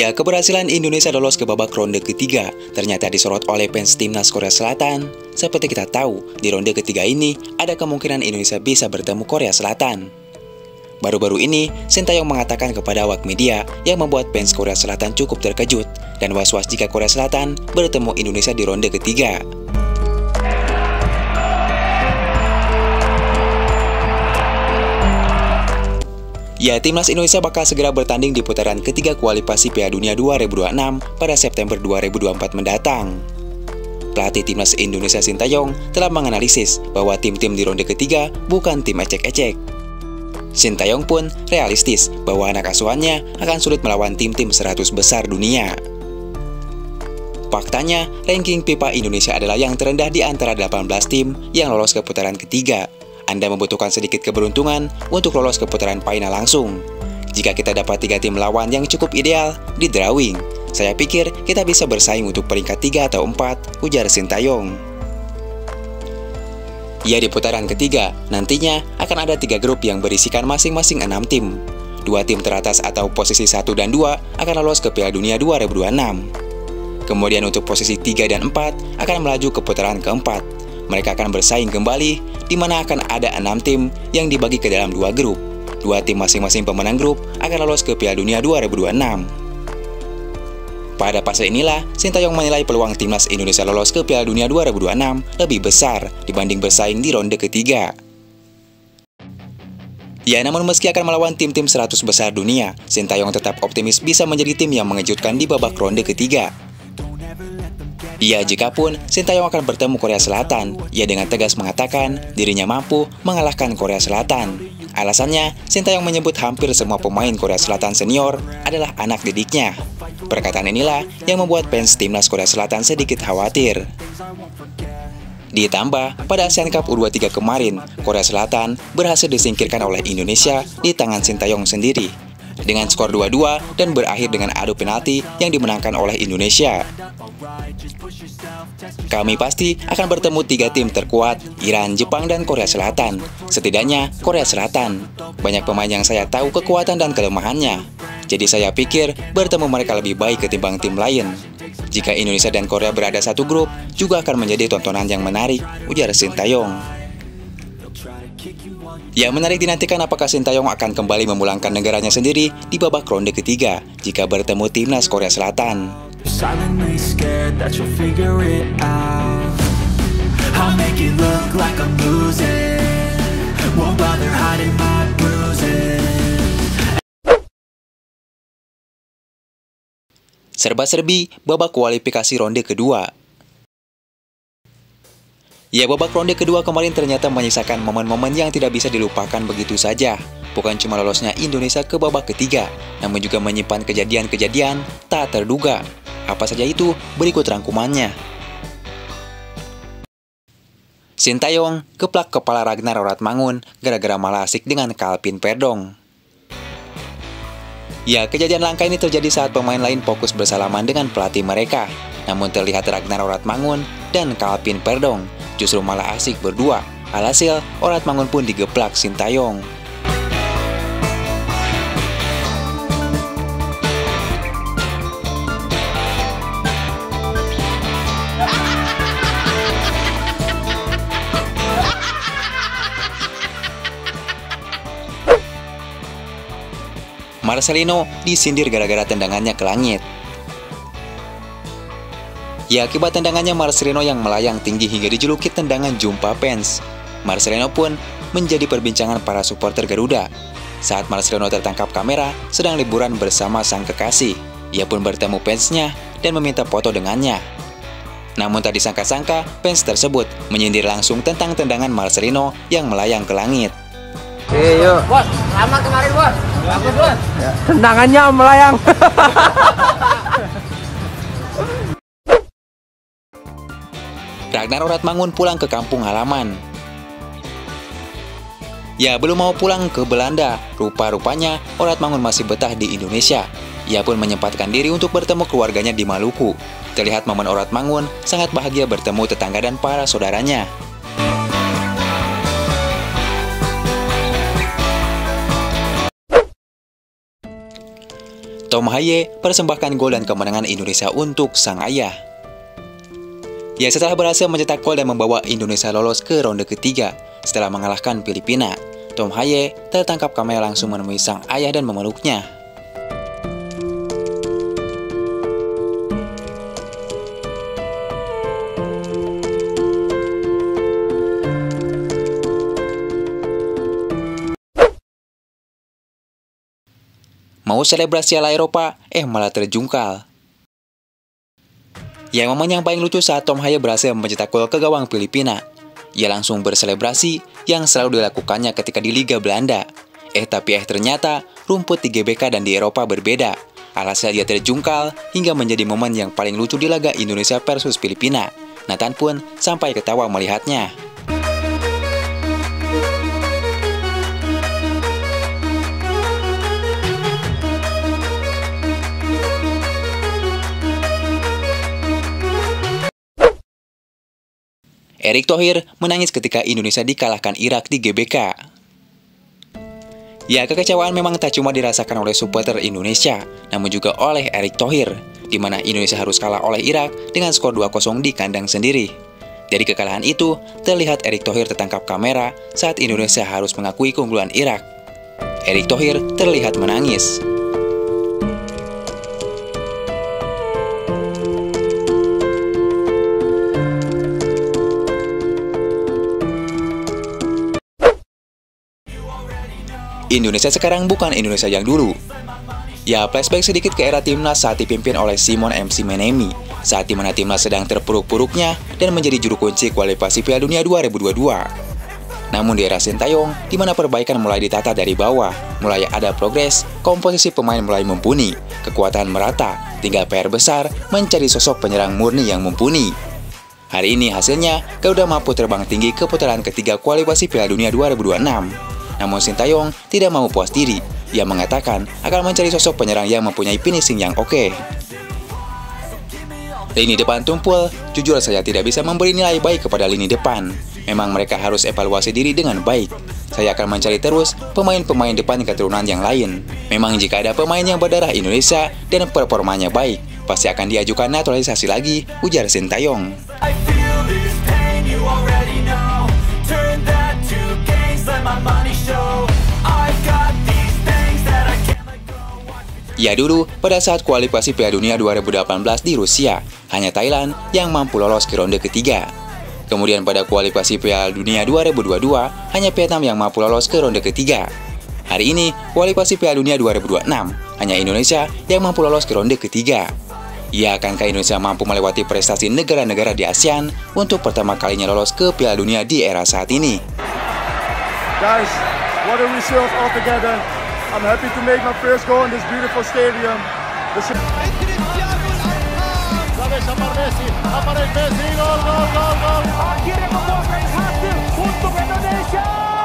Ya, keberhasilan Indonesia lolos ke babak ronde ketiga ternyata disorot oleh fans timnas Korea Selatan. Seperti kita tahu, di ronde ketiga ini ada kemungkinan Indonesia bisa bertemu Korea Selatan. Baru-baru ini, Sintayong mengatakan kepada awak media yang membuat fans Korea Selatan cukup terkejut dan was-was jika Korea Selatan bertemu Indonesia di ronde ketiga. Ya, timnas Indonesia bakal segera bertanding di putaran ketiga kualifikasi Piala Dunia 2026 pada September 2024 mendatang. Pelatih timnas Indonesia Sintayong telah menganalisis bahwa tim-tim di ronde ketiga bukan tim ecek-ecek. Sintayong pun realistis bahwa anak asuhannya akan sulit melawan tim-tim 100 besar dunia. Faktanya, ranking FIFA Indonesia adalah yang terendah di antara 18 tim yang lolos ke putaran ketiga. Anda membutuhkan sedikit keberuntungan untuk lolos ke putaran final langsung. Jika kita dapat 3 tim lawan yang cukup ideal di drawing, saya pikir kita bisa bersaing untuk peringkat 3 atau 4, ujar Sintayong. Ya, di putaran ketiga, nantinya akan ada 3 grup yang berisikan masing-masing 6 tim. 2 tim teratas atau posisi 1 dan 2 akan lolos ke Piala Dunia 2026. Kemudian untuk posisi 3 dan 4 akan melaju ke putaran keempat. Mereka akan bersaing kembali, di mana akan ada 6 tim yang dibagi ke dalam 2 grup. 2 tim masing-masing pemenang grup akan lolos ke Piala Dunia 2026. Pada fase inilah, Sintayong menilai peluang timnas Indonesia lolos ke Piala Dunia 2026 lebih besar dibanding bersaing di ronde ketiga. Ya, namun meski akan melawan tim-tim 100 besar dunia, Sintayong tetap optimis bisa menjadi tim yang mengejutkan di babak ronde ketiga. Ya, jikapun Sintayong akan bertemu Korea Selatan, ia dengan tegas mengatakan dirinya mampu mengalahkan Korea Selatan. Alasannya, Sintayong menyebut hampir semua pemain Korea Selatan senior adalah anak didiknya. Perkataan inilah yang membuat fans timnas Korea Selatan sedikit khawatir. Ditambah, pada Asian Cup U23 kemarin, Korea Selatan berhasil disingkirkan oleh Indonesia di tangan Sintayong sendiri, dengan skor 2-2 dan berakhir dengan adu penalti yang dimenangkan oleh Indonesia. Kami pasti akan bertemu 3 tim terkuat, Iran, Jepang, dan Korea Selatan. Setidaknya Korea Selatan. Banyak pemain yang saya tahu kekuatan dan kelemahannya. Jadi saya pikir bertemu mereka lebih baik ketimbang tim lain. Jika Indonesia dan Korea berada satu grup, juga akan menjadi tontonan yang menarik, ujar Sintayong. Ya, menarik dinantikan apakah Sintayong akan kembali memulangkan negaranya sendiri di babak ronde ketiga jika bertemu timnas Korea Selatan. Serba-serbi babak kualifikasi ronde kedua. Ya, babak ronde kedua kemarin ternyata menyisakan momen-momen yang tidak bisa dilupakan begitu saja. Bukan cuma lolosnya Indonesia ke babak ketiga, namun juga menyimpan kejadian-kejadian tak terduga. Apa saja itu? Berikut rangkumannya. Sintayong keplak kepala Ragnar Oratmangun gara-gara malah asik dengan Calvin Verdong. Ya, kejadian langka ini terjadi saat pemain lain fokus bersalaman dengan pelatih mereka. Namun terlihat Ragnar Oratmangun dan Calvin Verdong justru malah asik berdua. Alhasil, Oratmangun pun digeplak Sintayong. Marcelino disindir gara-gara tendangannya ke langit. Ya, akibat tendangannya Marcelino yang melayang tinggi hingga dijuluki tendangan jumpa fans. Marcelino pun menjadi perbincangan para supporter Garuda. Saat Marcelino tertangkap kamera sedang liburan bersama sang kekasih, ia pun bertemu fansnya dan meminta foto dengannya. Namun tak disangka-sangka, fans tersebut menyindir langsung tentang tendangan Marcelino yang melayang ke langit. Yuk. Bos, selamat kemarin, Bos. Bagus, Bos. Tendangannya melayang. Ragnar Oratmangun pulang ke kampung halaman. Ya, belum mau pulang ke Belanda. Rupa-rupanya Oratmangun masih betah di Indonesia. Ia pun menyempatkan diri untuk bertemu keluarganya di Maluku. Terlihat momen Oratmangun sangat bahagia bertemu tetangga dan para saudaranya. Tom Haye persembahkan gol dan kemenangan Indonesia untuk sang ayah. Ya, setelah berhasil mencetak gol dan membawa Indonesia lolos ke ronde ketiga setelah mengalahkan Filipina, Tom Haye tertangkap kamera langsung menemui sang ayah dan memeluknya. Mau selebrasi ala Eropa, malah terjungkal. Yang momen yang paling lucu saat Tom Haye berhasil mencetak gol ke gawang Filipina. Ia langsung berselebrasi yang selalu dilakukannya ketika di Liga Belanda. Tapi ternyata rumput di GBK dan di Eropa berbeda. Alhasil ia terjungkal hingga menjadi momen yang paling lucu di laga Indonesia versus Filipina. Nathan pun sampai ketawa melihatnya. Erick Thohir menangis ketika Indonesia dikalahkan Irak di GBK. Ya, kekecewaan memang tak cuma dirasakan oleh supporter Indonesia, namun juga oleh Erick Thohir, di mana Indonesia harus kalah oleh Irak dengan skor 2-0 di kandang sendiri. Dari kekalahan itu, terlihat Erick Thohir tertangkap kamera saat Indonesia harus mengakui keunggulan Irak. Erick Thohir terlihat menangis. Indonesia sekarang bukan Indonesia yang dulu. Ya, flashback sedikit ke era timnas saat dipimpin oleh Simon MC Menemi, saat dimana timnas sedang terpuruk-puruknya dan menjadi juru kunci kualifikasi Piala Dunia 2022. Namun di era Sintayong, di mana perbaikan mulai ditata dari bawah, mulai ada progres, komposisi pemain mulai mumpuni, kekuatan merata, tinggal PR besar mencari sosok penyerang murni yang mumpuni. Hari ini hasilnya, Garuda mampu terbang tinggi ke putaran ketiga kualifikasi Piala Dunia 2026. Namun Sintayong tidak mau puas diri. Ia mengatakan akan mencari sosok penyerang yang mempunyai finishing yang oke. Lini depan tumpul, jujur saya tidak bisa memberi nilai baik kepada lini depan. Memang mereka harus evaluasi diri dengan baik. Saya akan mencari terus pemain-pemain depan keturunan yang lain. Memang jika ada pemain yang berdarah Indonesia dan performanya baik, pasti akan diajukan naturalisasi lagi, ujar Sintayong. Ya, dulu pada saat kualifikasi Piala Dunia 2018 di Rusia, hanya Thailand yang mampu lolos ke ronde ketiga. Kemudian pada kualifikasi Piala Dunia 2022, hanya Vietnam yang mampu lolos ke ronde ketiga. Hari ini, kualifikasi Piala Dunia 2026, hanya Indonesia yang mampu lolos ke ronde ketiga. Ya, akankah Indonesia mampu melewati prestasi negara-negara di ASEAN untuk pertama kalinya lolos ke Piala Dunia di era saat ini? Guys, what a result altogether. I'm happy to make my first goal in this beautiful stadium. Akhirnya membuahkan hasil untuk Indonesia.